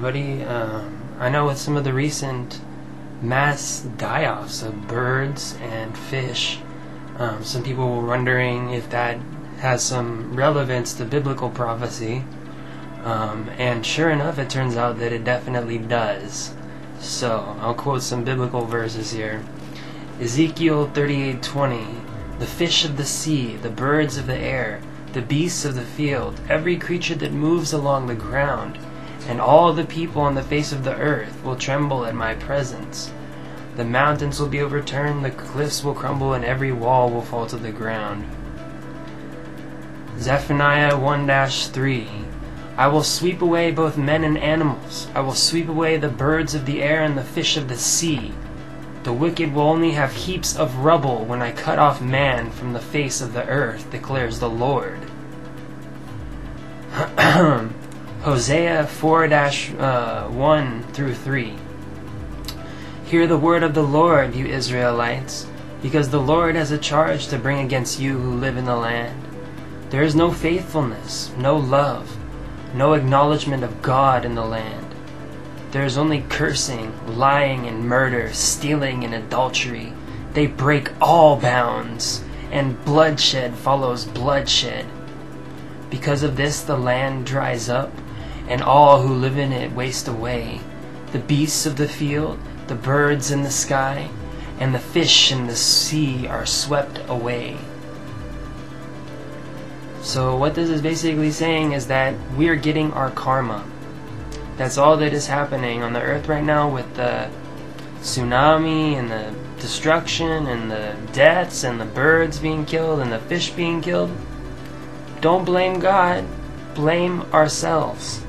everybody. I know with some of the recent mass die-offs of birds and fish, some people were wondering if that has some relevance to biblical prophecy, and sure enough, it turns out that it definitely does. So I'll quote some biblical verses here. Ezekiel 38:20, "The fish of the sea, the birds of the air, the beasts of the field, every creature that moves along the ground, and all the people on the face of the earth will tremble at my presence. The mountains will be overturned, the cliffs will crumble, and every wall will fall to the ground." Zephaniah 1-3, "I will sweep away both men and animals. I will sweep away the birds of the air and the fish of the sea. The wicked will only have heaps of rubble when I cut off man from the face of the earth, declares the Lord." Hosea 4-1-3, "Hear the word of the Lord, you Israelites, because the Lord has a charge to bring against you who live in the land. There is no faithfulness, no love, no acknowledgment of God in the land. There is only cursing, lying, and murder, stealing, and adultery. They break all bounds, and bloodshed follows bloodshed. Because of this the land dries up, and all who live in it waste away. The beasts of the field, the birds in the sky, and the fish in the sea are swept away." So what this is basically saying is that we are getting our karma. That's all that is happening on the earth right now, with the tsunami and the destruction and the deaths and the birds being killed and the fish being killed. Don't blame God, blame ourselves.